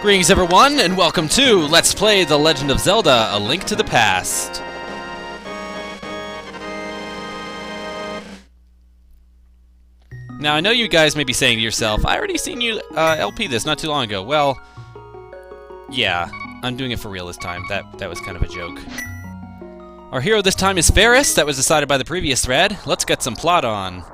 Greetings everyone, and welcome to Let's Play The Legend of Zelda, A Link to the Past. Now, I know you guys may be saying to yourself, I already seen you LP this not too long ago. Well, yeah, I'm doing it for real this time. That was kind of a joke. Our hero this time is Ferris. That was decided by the previous thread. Let's get some plot on.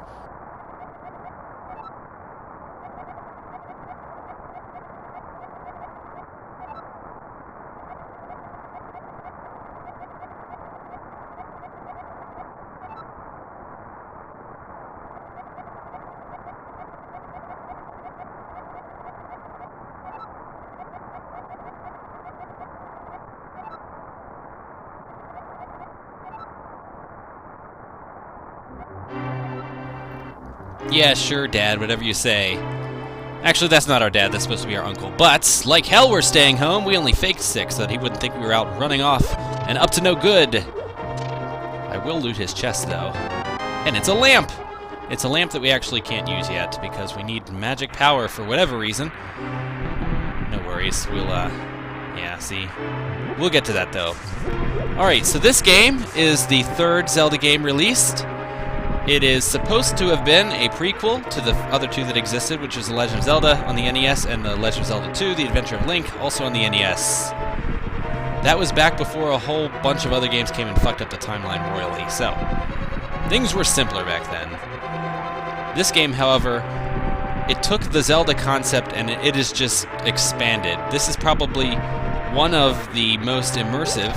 Yeah, sure, Dad, whatever you say. Actually, that's not our dad, that's supposed to be our uncle. But, like hell we're staying home, we only faked sick so that he wouldn't think we were out running off and up to no good. I will loot his chest, though. And it's a lamp! It's a lamp that we actually can't use yet because we need magic power for whatever reason. No worries, we'll, yeah, see. We'll get to that, though. Alright, so this game is the third Zelda game released. It is supposed to have been a prequel to the other two that existed, which is The Legend of Zelda on the NES and The Legend of Zelda 2, The Adventure of Link, also on the NES. That was back before a whole bunch of other games came and fucked up the timeline royally, so things were simpler back then. This game, however, it took the Zelda concept and it is just expanded. This is probably one of the most immersive,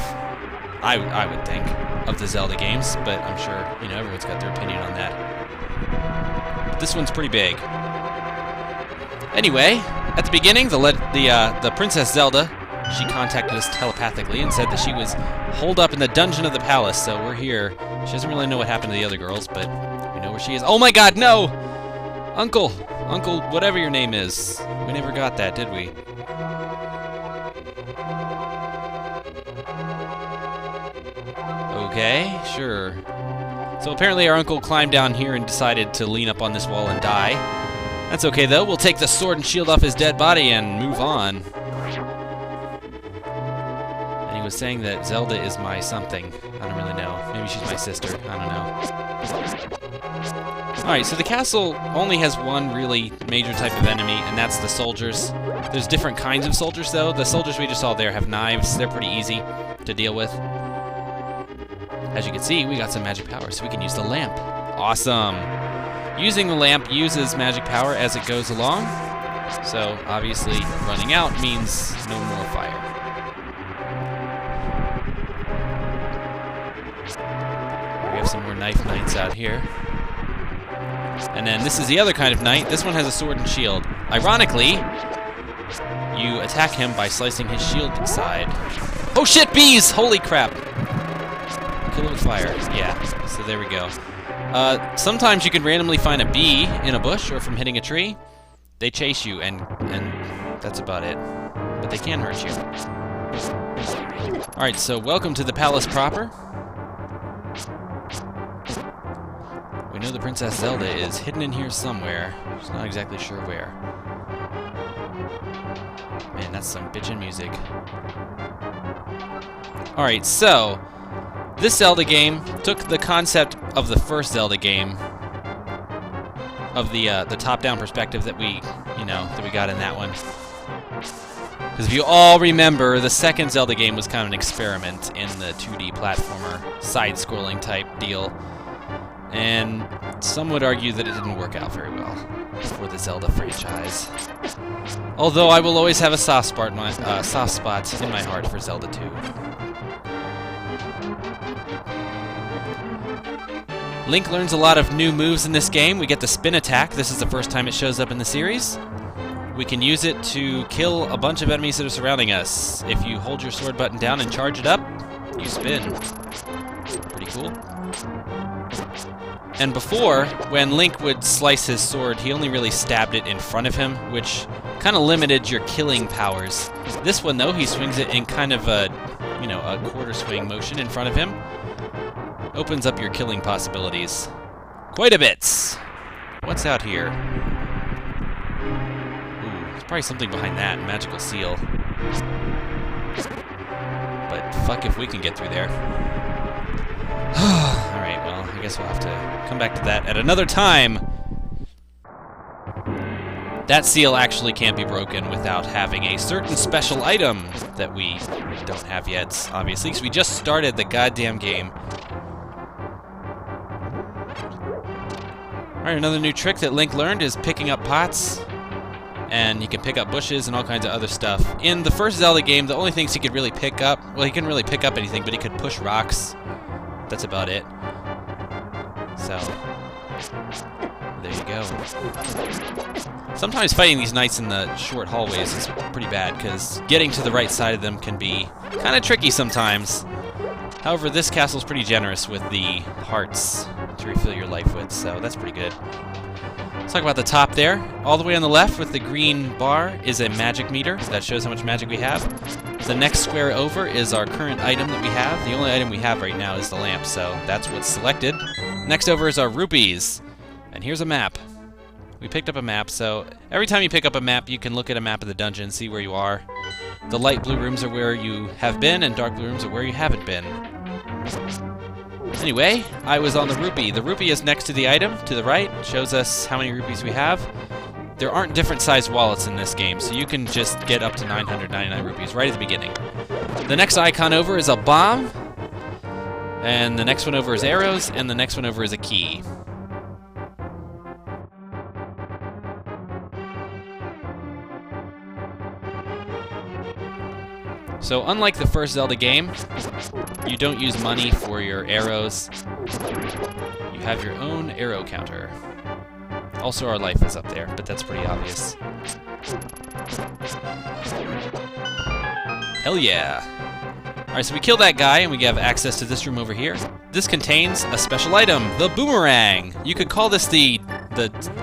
I would think, of the Zelda games, but I'm sure, you know, everyone's got their opinion on that. But this one's pretty big. Anyway, at the beginning, the Princess Zelda, she contacted us telepathically and said that she was holed up in the dungeon of the palace, so we're here. She doesn't really know what happened to the other girls, but we know where she is. Oh my god, no! Uncle, whatever your name is. We never got that, did we? Okay, sure. So apparently our uncle climbed down here and decided to lean up on this wall and die. That's okay though, we'll take the sword and shield off his dead body and move on. And he was saying that Zelda is my something. I don't really know. Maybe she's my sister. I don't know. Alright, so the castle only has one really major type of enemy, and that's the soldiers. There's different kinds of soldiers though. The soldiers we just saw there have knives. They're pretty easy to deal with. As you can see, we got some magic power, so we can use the lamp. Awesome! Using the lamp uses magic power as it goes along, so obviously running out means no more fire. We have some more knife knights out here. And then this is the other kind of knight. This one has a sword and shield. Ironically, you attack him by slicing his shield side. Oh shit, bees! Holy crap! Kill it with fire. Yeah, so there we go. Sometimes you can randomly find a bee in a bush or from hitting a tree. They chase you, and that's about it. But they can hurt you. Alright, so welcome to the palace proper. We know the Princess Zelda is hidden in here somewhere. Just not exactly sure where. Man, that's some bitchin' music. Alright, so this Zelda game took the concept of the first Zelda game, of the top-down perspective that we got in that one. Because if you all remember, the second Zelda game was kind of an experiment in the 2D platformer, side-scrolling type deal, and some would argue that it didn't work out very well for the Zelda franchise. Although I will always have a soft spot in my heart for Zelda 2. Link learns a lot of new moves in this game. We get the spin attack. This is the first time it shows up in the series. We can use it to kill a bunch of enemies that are surrounding us. If you hold your sword button down and charge it up, you spin. Pretty cool. And before, when Link would slice his sword, he only really stabbed it in front of him, which kind of limited your killing powers. This one, though, he swings it in kind of a quarter swing motion in front of him. Opens up your killing possibilities quite a bit. What's out here? Ooh, Probably something behind that, magical seal. But fuck if we can get through there. Alright, well, I guess we'll have to come back to that at another time. That seal actually can't be broken without having a certain special item that we don't have yet, obviously, because we just started the goddamn game. Alright, another new trick that Link learned is picking up pots. And he can pick up bushes and all kinds of other stuff. In the first Zelda game, the only things he could really pick up, well, he couldn't really pick up anything, but he could push rocks. That's about it. So, there you go. Sometimes fighting these knights in the short hallways is pretty bad, because getting to the right side of them can be kind of tricky sometimes. However, this castle's pretty generous with the hearts to refill your life with, so that's pretty good. Let's talk about the top there. All the way on the left with the green bar is a magic meter. That shows how much magic we have. The next square over is our current item that we have. The only item we have right now is the lamp, so that's what's selected. Next over is our rupees. And here's a map. We picked up a map, so every time you pick up a map, you can look at a map of the dungeon, see where you are. The light blue rooms are where you have been, and dark blue rooms are where you haven't been. Anyway, I was on the rupee. The rupee is next to the item, to the right. It shows us how many rupees we have. There aren't different sized wallets in this game, so you can just get up to 999 rupees right at the beginning. The next icon over is a bomb, and the next one over is arrows, and the next one over is a key. So unlike the first Zelda game, you don't use money for your arrows. You have your own arrow counter. Also, our life is up there, but that's pretty obvious. Hell yeah. Alright, so we kill that guy, and we have access to this room over here. This contains a special item, the boomerang. You could call this the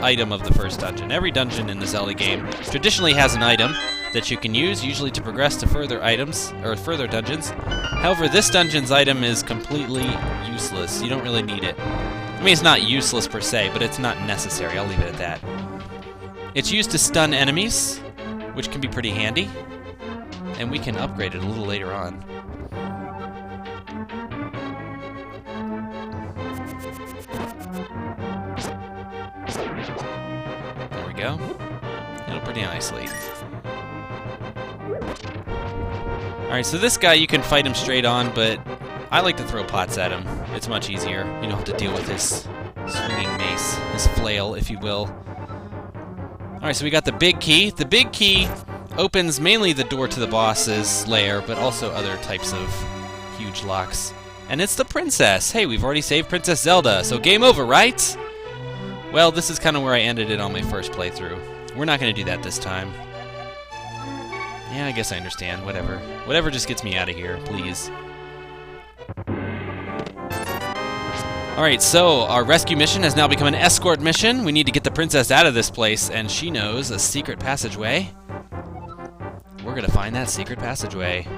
item of the first dungeon. Every dungeon in the Zelda game traditionally has an item that you can use, usually to progress to further items, or further dungeons. However, this dungeon's item is completely useless. You don't really need it. I mean, it's not useless per se, but it's not necessary. I'll leave it at that. It's used to stun enemies, which can be pretty handy, and we can upgrade it a little later on. There we go. It'll pretty nicely. Alright, so this guy, you can fight him straight on, but I like to throw pots at him. It's much easier. You don't have to deal with his swinging mace, his flail, if you will. Alright, so we got the big key. The big key opens mainly the door to the boss's lair, but also other types of huge locks. And it's the princess! Hey, we've already saved Princess Zelda, so game over, right? Well, this is kind of where I ended it on my first playthrough. We're not going to do that this time. Yeah, I guess I understand. Whatever. Whatever just gets me out of here, please. Alright, so our rescue mission has now become an escort mission. We need to get the princess out of this place, and she knows a secret passageway. We're gonna find that secret passageway.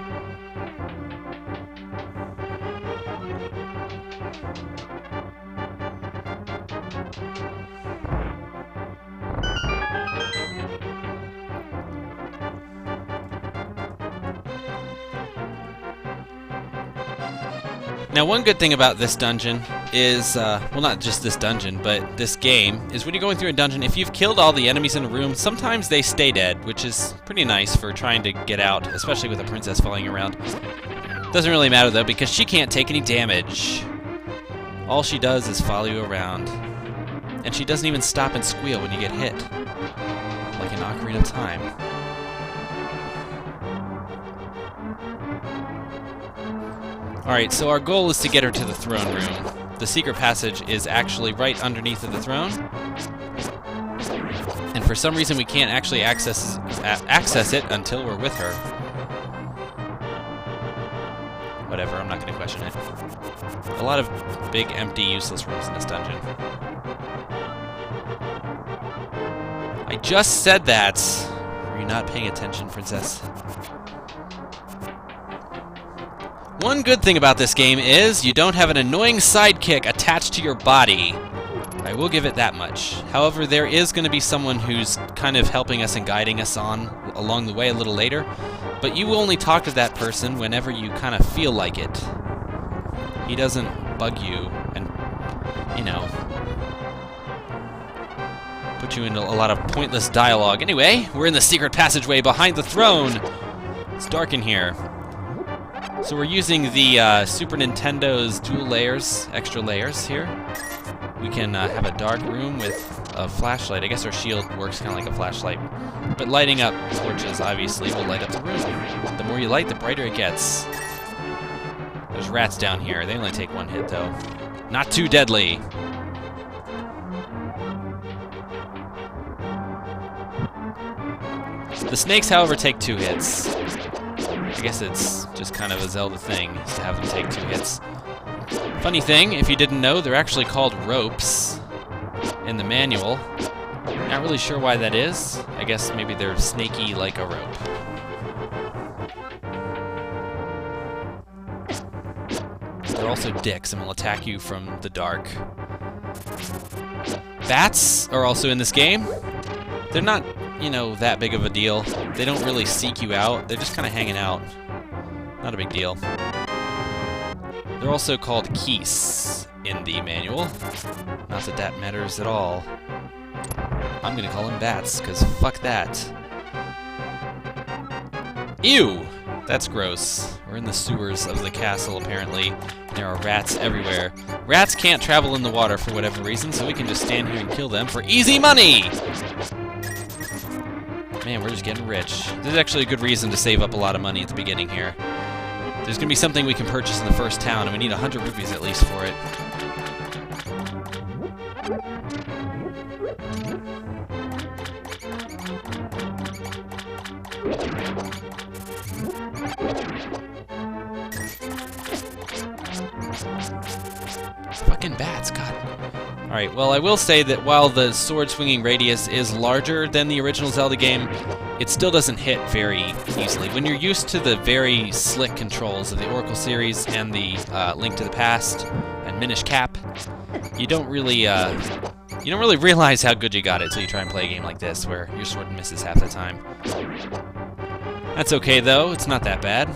Now, one good thing about this dungeon is, well, not just this dungeon, but this game, is when you're going through a dungeon, if you've killed all the enemies in a room, sometimes they stay dead, which is pretty nice for trying to get out, especially with a princess following around. Doesn't really matter, though, because she can't take any damage. All she does is follow you around. And she doesn't even stop and squeal when you get hit. Like an Ocarina of Time. Alright, so our goal is to get her to the throne room. The secret passage is actually right underneath of the throne. And for some reason we can't actually access it until we're with her. Whatever, I'm not going to question it. A lot of big, empty, useless rooms in this dungeon. I just said that! Were you not paying attention, princess? One good thing about this game is you don't have an annoying sidekick attached to your body. I will give it that much. However, there is going to be someone who's kind of helping us and guiding us along the way a little later, but you will only talk to that person whenever you kind of feel like it. He doesn't bug you and, you know, put you into a lot of pointless dialogue. Anyway, we're in the secret passageway behind the throne. It's dark in here. So we're using the Super Nintendo's dual layers, extra layers here. We can have a dark room with a flashlight. I guess our shield works kind of like a flashlight. But lighting up torches, obviously, will light up the room. The more you light, the brighter it gets. There's rats down here. They only take one hit, though. Not too deadly. The snakes, however, take 2 hits. I guess it's just kind of a Zelda thing, is to have them take 2 hits. Funny thing, if you didn't know, they're actually called ropes in the manual. Not really sure why that is. I guess maybe they're snaky like a rope. They're also dicks and will attack you from the dark. Bats are also in this game. They're not, you know, that big of a deal. They don't really seek you out. They're just kind of hanging out. Not a big deal. They're also called keys in the manual. Not that that matters at all. I'm gonna call them bats, because fuck that. Ew! That's gross. We're in the sewers of the castle, apparently. There are rats everywhere. Rats can't travel in the water for whatever reason, so we can just stand here and kill them for easy money! Man, we're just getting rich. This is actually a good reason to save up a lot of money at the beginning here. There's going to be something we can purchase in the first town, and we need 100 rupees at least for it. Fucking bats, God. Alright, well, I will say that while the sword swinging radius is larger than the original Zelda game, it still doesn't hit very easily. When you're used to the very slick controls of the Oracle series and the Link to the Past and Minish Cap, you don't really realize how good you got it until you try and play a game like this, where your sword misses half the time. That's okay, though. It's not that bad.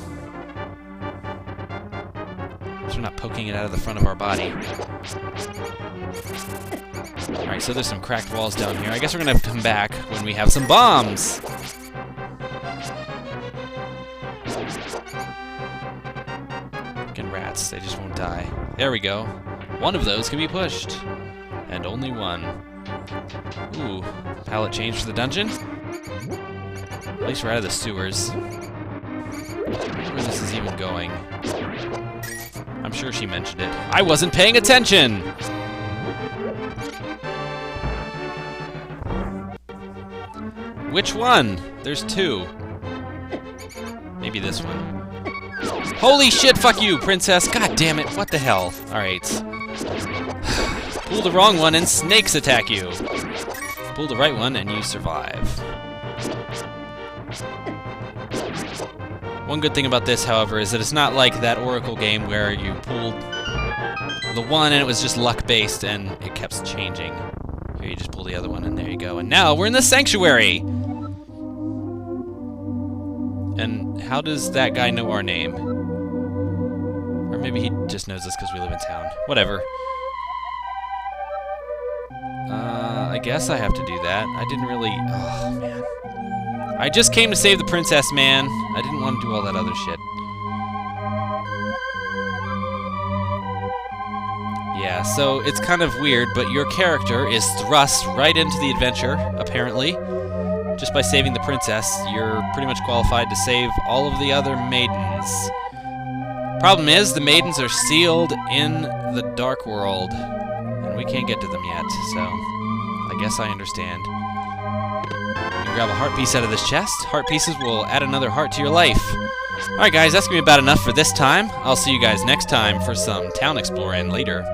We're not poking it out of the front of our body. Alright, so there's some cracked walls down here. I guess we're gonna come back when we have some bombs! Fucking rats, they just won't die. There we go. One of those can be pushed. And only one. Ooh, palette change for the dungeon? At least we're out of the sewers. I wonder where this is even going. I'm sure she mentioned it. I wasn't paying attention! Which one? There's 2. Maybe this one. Holy shit, fuck you, princess! God damn it, what the hell? Alright. Pull the wrong one and snakes attack you. Pull the right one and you survive. One good thing about this, however, is that it's not like that Oracle game where you pulled the one and it was just luck-based and it kept changing. Here you just pull the other one and there you go. And now we're in the sanctuary! And how does that guy know our name? Or maybe he just knows us because we live in town. Whatever. I guess I have to do that. I didn't really... Oh, man. I just came to save the princess, man. I didn't want to do all that other shit. Yeah, so it's kind of weird, but your character is thrust right into the adventure, apparently. Just by saving the princess, you're pretty much qualified to save all of the other maidens. Problem is, the maidens are sealed in the Dark World, and we can't get to them yet, so I guess I understand. You grab a heart piece out of this chest. Heart pieces will add another heart to your life. Alright guys, that's going to be about enough for this time. I'll see you guys next time for some town exploring later.